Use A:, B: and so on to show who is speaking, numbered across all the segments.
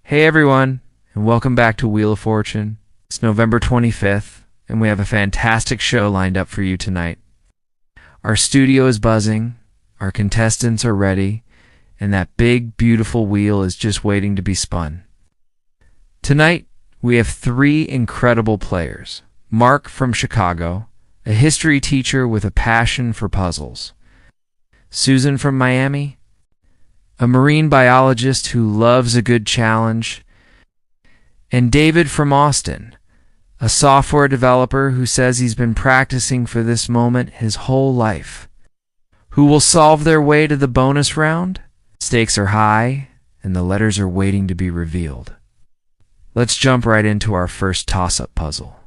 A: Hey everyone, and welcome back to Wheel of Fortune. It's November 25th, and we have a fantastic show lined up for you tonight. Our studio is buzzing, our contestants are ready, and that big, beautiful wheel is just waiting to be spun. Tonight, we have three incredible players. Mark from Chicago, a history teacher with a passion for puzzles. Susan from Miami, a marine biologist who loves a good challenge. And David from Austin, a software developer who says he's been practicing for this moment his whole life. Who will solve their way to the bonus round? Stakes are high, and the letters are waiting to be revealed. Let's jump right into our first toss-up puzzle.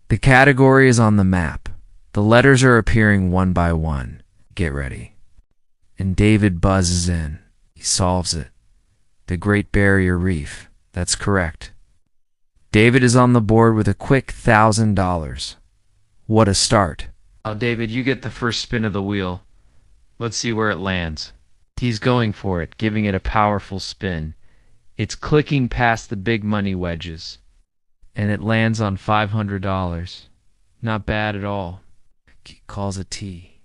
A: The category is on the map. The letters are appearing one by one. Get ready. And David buzzes in. He solves it. The Great Barrier Reef. That's correct. David is on the board with a quick $1,000. What a start. Now, David, you get the first spin of the wheel. Let's see where it lands. He's going for it, giving it a powerful spin. It's clicking past the big money wedges. And it lands on $500. Not bad at all. He calls a T.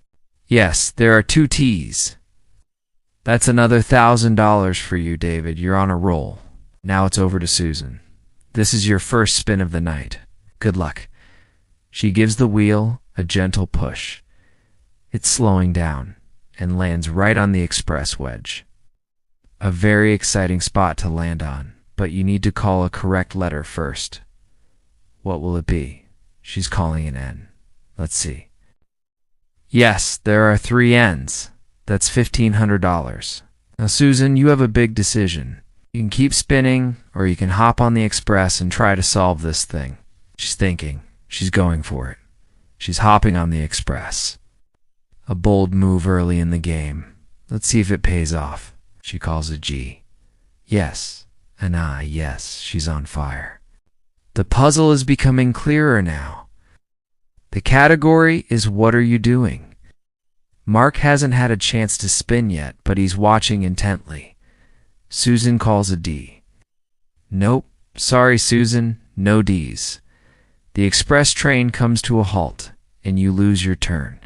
A: Yes, there are two T's. That's another $1,000 for you, David. You're on a roll. Now it's over to Susan. This is your first spin of the night. Good luck. She gives the wheel a gentle push. It's slowing down and lands right on the express wedge. A very exciting spot to land on, but you need to call a correct letter first. What will it be? She's calling an N. Let's see. Yes, there are three N's. That's $1,500. Now, Susan, you have a big decision. You can keep spinning, or you can hop on the express and try to solve this thing. She's thinking. She's going for it. She's hopping on the express. A bold move early in the game. Let's see if it pays off. She calls a G. Yes, an I, yes, she's on fire. The puzzle is becoming clearer now. The category is what are you doing? Mark hasn't had a chance to spin yet, but he's watching intently. Susan calls a D. Nope, sorry Susan, no Ds. The express train comes to a halt, and you lose your turn.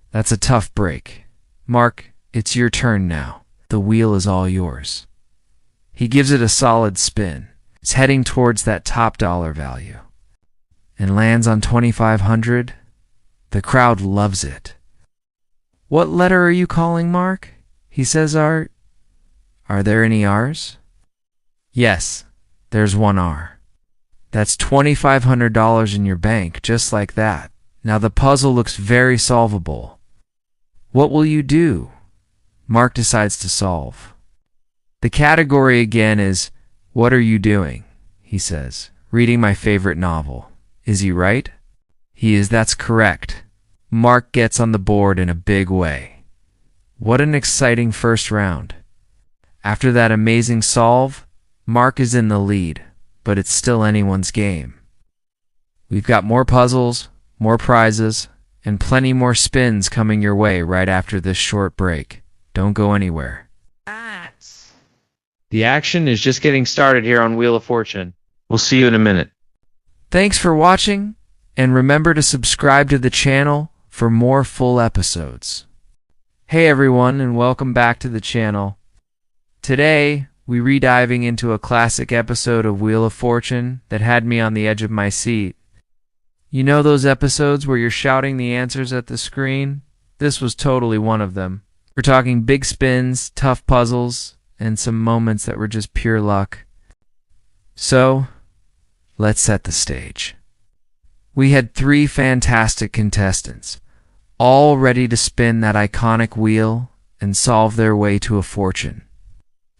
A: That's a tough break. Mark, it's your turn now. The wheel is all yours. He gives it a solid spin. It's heading towards that top dollar value. And lands on $2,500. The crowd loves it. What letter are you calling, Mark? He says Are there any R's? Yes, there's one R. That's $2,500 in your bank, just like that. Now the puzzle looks very solvable. What will you do? Mark decides to solve. The category again is, what are you doing? He says, reading my favorite novel. Is he right? He is, that's correct. Mark gets on the board in a big way. What an exciting first round. After that amazing solve, Mark is in the lead, but it's still anyone's game. We've got more puzzles, more prizes, and plenty more spins coming your way right after this short break. Don't go anywhere. The action is just getting started here on Wheel of Fortune. We'll see you in a minute. Thanks for watching, and remember to subscribe to the channel for more full episodes. Hey everyone, and welcome back to the channel. Today, we're rediving into a classic episode of Wheel of Fortune that had me on the edge of my seat. You know those episodes where you're shouting the answers at the screen? This was totally one of them. We're talking big spins, tough puzzles, and some moments that were just pure luck. So, let's set the stage. We had three fantastic contestants, all ready to spin that iconic wheel and solve their way to a fortune.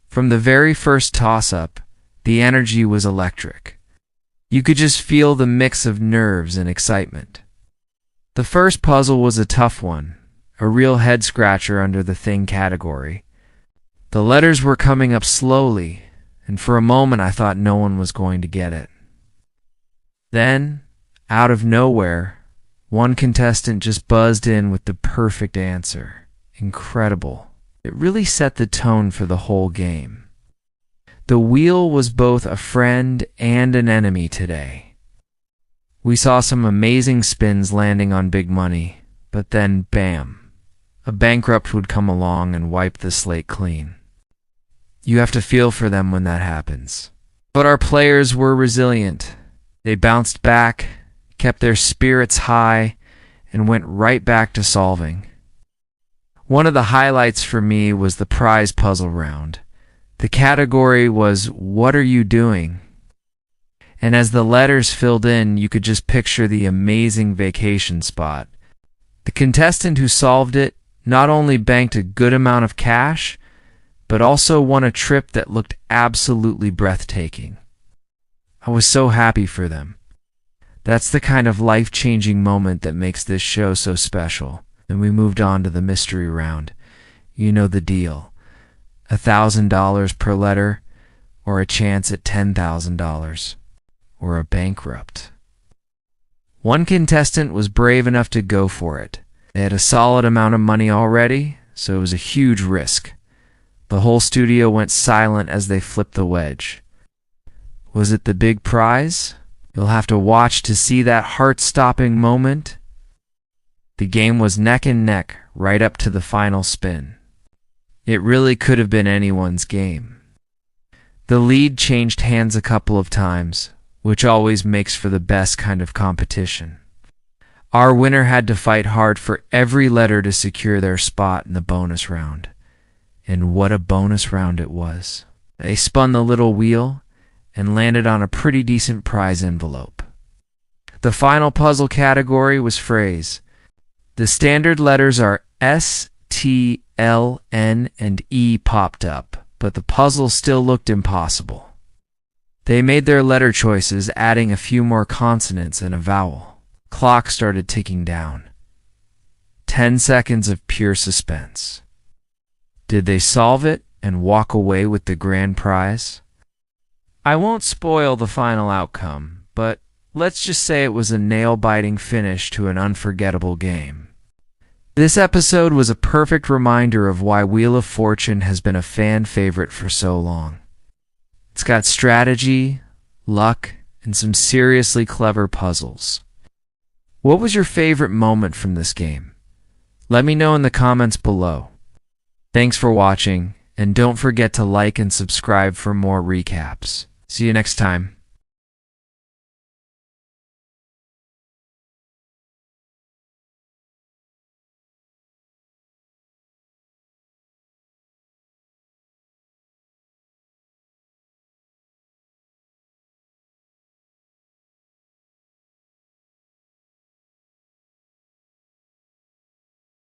A: From the very first toss-up, the energy was electric. You could just feel the mix of nerves and excitement. The first puzzle was a tough one, a real head-scratcher under the thing category. The letters were coming up slowly, and for a moment I thought no one was going to get it. Then, out of nowhere, one contestant just buzzed in with the perfect answer. Incredible. It really set the tone for the whole game. The wheel was both a friend and an enemy today. We saw some amazing spins landing on big money, but then, bam, a bankrupt would come along and wipe the slate clean. You have to feel for them when that happens. But our players were resilient. They bounced back, kept their spirits high, and went right back to solving. One of the highlights for me was the prize puzzle round. The category was, "What are you doing?" And as the letters filled in, you could just picture the amazing vacation spot. The contestant who solved it not only banked a good amount of cash, but also won a trip that looked absolutely breathtaking. I was so happy for them. That's the kind of life-changing moment that makes this show so special. Then we moved on to the mystery round. You know the deal. $1,000 per letter, or a chance at $10,000, or a bankrupt. One contestant was brave enough to go for it. They had a solid amount of money already, so it was a huge risk. The whole studio went silent as they flipped the wedge. Was it the big prize? You'll have to watch to see that heart-stopping moment. The game was neck and neck right up to the final spin. It really could have been anyone's game. The lead changed hands a couple of times, which always makes for the best kind of competition. Our winner had to fight hard for every letter to secure their spot in the bonus round. And what a bonus round it was. They spun the little wheel and landed on a pretty decent prize envelope. The final puzzle category was phrase. The standard letters are S, T, L, N, and E popped up, but the puzzle still looked impossible. They made their letter choices, adding a few more consonants and a vowel. Clock started ticking down. 10 seconds of pure suspense. Did they solve it and walk away with the grand prize? I won't spoil the final outcome, but let's just say it was a nail-biting finish to an unforgettable game. This episode was a perfect reminder of why Wheel of Fortune has been a fan favorite for so long. It's got strategy, luck, and some seriously clever puzzles. What was your favorite moment from this game? Let me know in the comments below. Thanks for watching, and don't forget to like and subscribe for more recaps. See you next time.